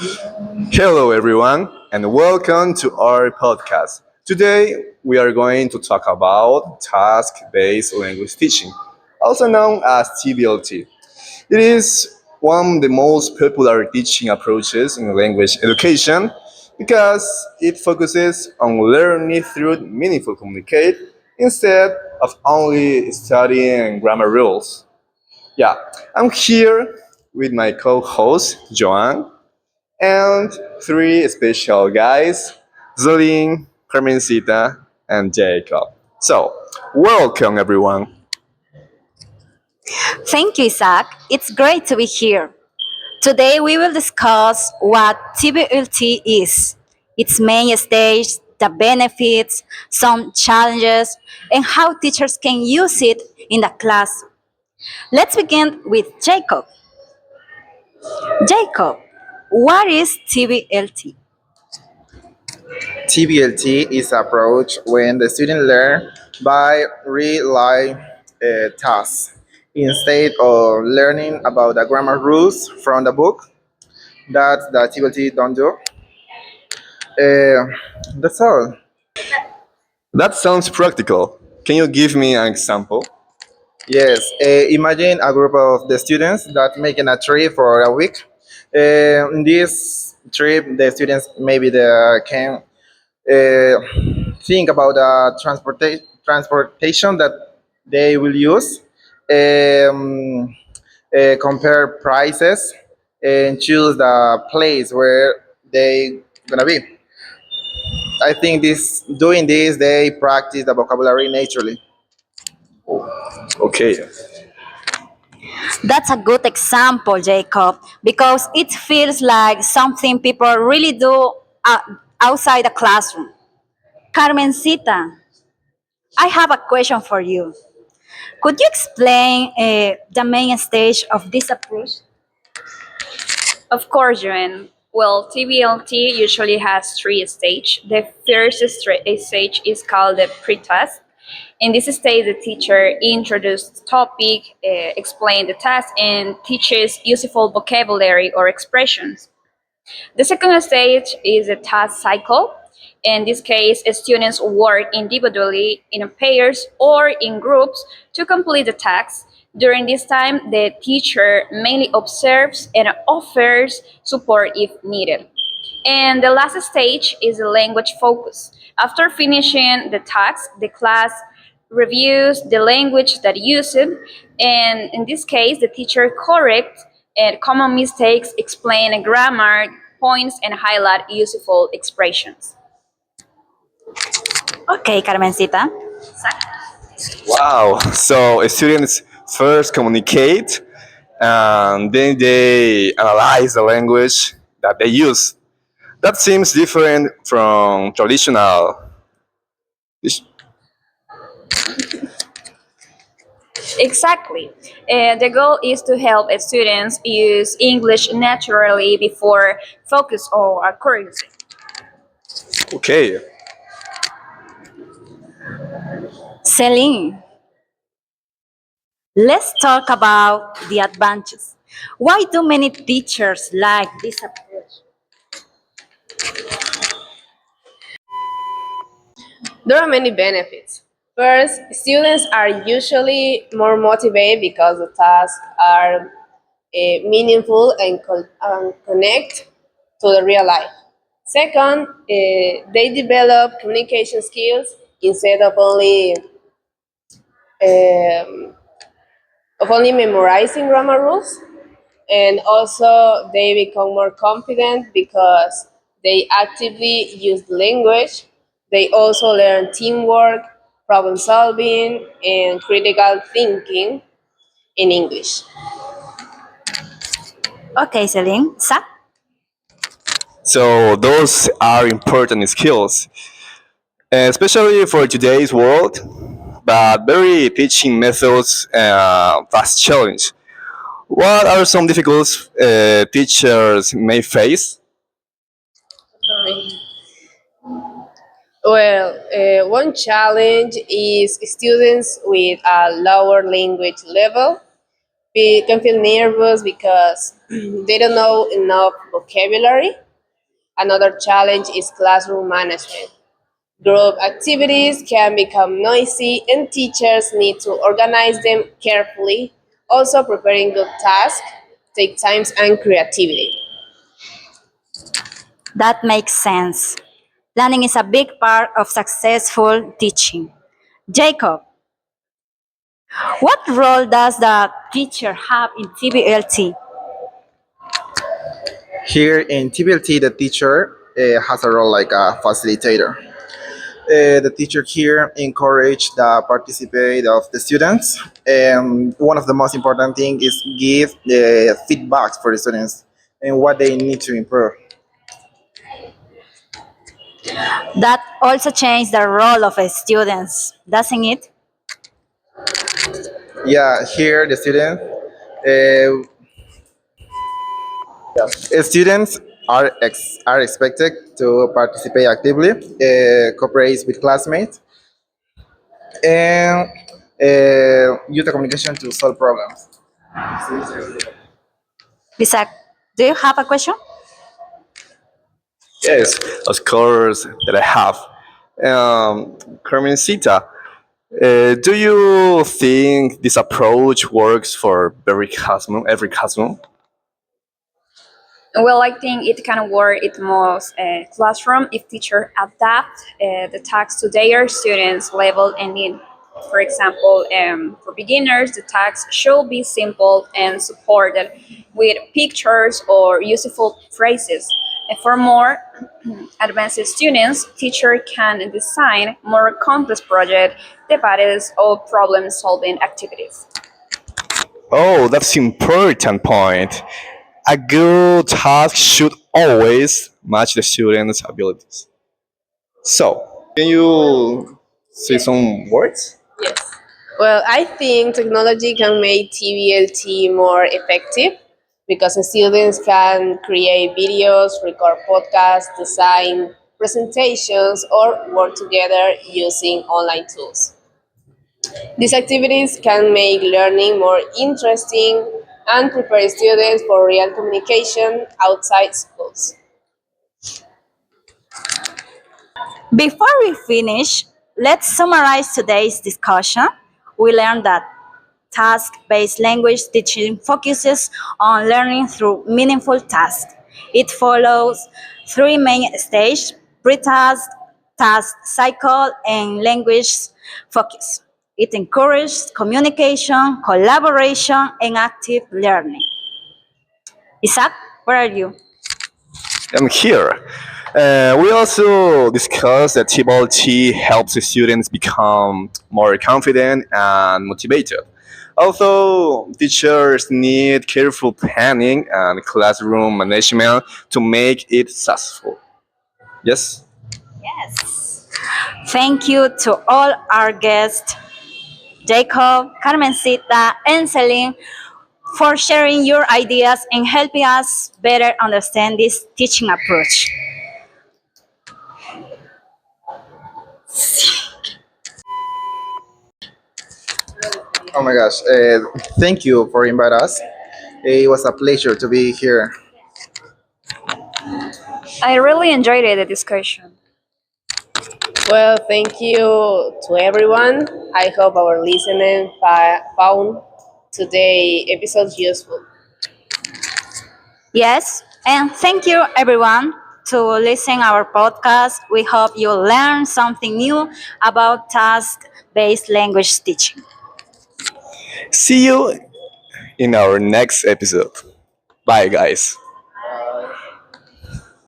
Hello, everyone, and welcome to our podcast. Today, we are going to talk about task based language teaching, also known as Tblt. It is one of the most popular teaching approaches in language education because it focuses on learning through meaningful communicate instead of only studying grammar rules. Yeah, I'm here with my co-host Joanne and three special guys, Celine, Carmencita, and Jacob. So, welcome everyone. Thank you, Isaac. It's great to be here. Today we will discuss what TBLT is, its main stage, the benefits, some challenges, and how teachers can use it in the class. Let's begin with Jacob. Jacob, what is TBLT? Tblt is approach when the student learn by real life tasks instead of learning about the grammar rules from the book. That the Tblt don't do. That's all. That sounds practical. Can you give me an example? Yes, imagine a group of the students that making a trip for a week. In this trip, the students maybe they can think about the transportation that they will use, um, compare prices, and choose the place where they gonna be. I think this doing this they practice the vocabulary naturally. Okay. That's a good example, Jacob, because it feels like something people really do uh, outside the classroom. Carmencita, I have a question for you. Could you explain the main stage of this approach? Of course, Joanne. Well, TBLT usually has three stages. The first stage is called the pre-task. In this stage, the teacher introduces the topic, explains the task, and teaches useful vocabulary or expressions. The second stage is a task cycle. In this case, students work individually, in pairs, or in groups to complete the task. During this time, the teacher mainly observes and offers support if needed. And the last stage is the language focus. After finishing the task, the class reviews the language that used, and in this case, the teacher corrects and common mistakes, explain grammar points, and highlight useful expressions. Okay, Carmencita. Wow. So, students first communicate and then they analyze the language that they use. That seems different from traditional. Exactly. The goal is to help students use English naturally before focus on accuracy. Okay. Celine, let's talk about the advantages. Why do many teachers like this approach? There are many benefits. First, students are usually more motivated because the tasks are meaningful and connect to the real life. Second, they develop communication skills instead um, of only memorizing grammar rules. And also, they become more confident because they actively use the language. They also learn teamwork, problem solving, and critical thinking in English. Okay, Celine. Sa? So, those are important skills, especially for today's world, but very teaching methods fast challenge. What are some difficulties teachers may face? Well, one challenge is students with a lower language level. can feel nervous because they don't know enough vocabulary. Another challenge is classroom management. Group activities can become noisy, and teachers need to organize them carefully. Also, preparing good tasks take time and creativity. That makes sense. Planning is a big part of successful teaching. Jacob, what role does the teacher have in TBLT? Here in Tblt, the teacher has a role like a facilitator. The teacher here encourage the participate of the students. And one of the most important thing is give the feedbacks for the students and what they need to improve. That also changes the role of the students, doesn't it? Yeah, here the students are expected to participate actively, cooperate with classmates, and use the communication to solve problems. Isaac, do you have a question? Yes, of course that I have. Carmencita, do you think this approach works for every classroom? Well, I think it can work in most classroom if teachers adapt the tasks to their students' level and need. For example, for beginners, the tasks should be simple and supported with pictures or useful phrases. And for more advanced students, teacher can design more complex project, debates, or problem-solving activities. Oh, that's important point. A good task should always match the student's abilities. So, can you say some words? Yes. Well, I think technology can make TBLT more effective because the students can create videos, record podcasts, design presentations, or work together using online tools. These activities can make learning more interesting and prepare students for real communication outside schools. Before we finish, let's summarize today's discussion. We learned that task based language teaching focuses on learning through meaningful tasks. It follows three main stages: pre task, task cycle, and language focus. It encourages communication, collaboration, and active learning. Isaac, where are you? I'm here. We also discussed that Tblt helps the students become more confident and motivated. Although teachers need careful planning and classroom management to make it successful. Yes? Thank you to all our guests, Jacob, Carmencita, and Celine, for sharing your ideas and helping us better understand this teaching approach. Oh my gosh! Thank you for inviting us. It was a pleasure to be here. I really enjoyed the discussion. Well, thank you to everyone. I hope our listeners found today's episode useful. Yes, and thank you everyone to listen our podcast. We hope you learn something new about task-based language teaching. See you in our next episode. Bye, guys.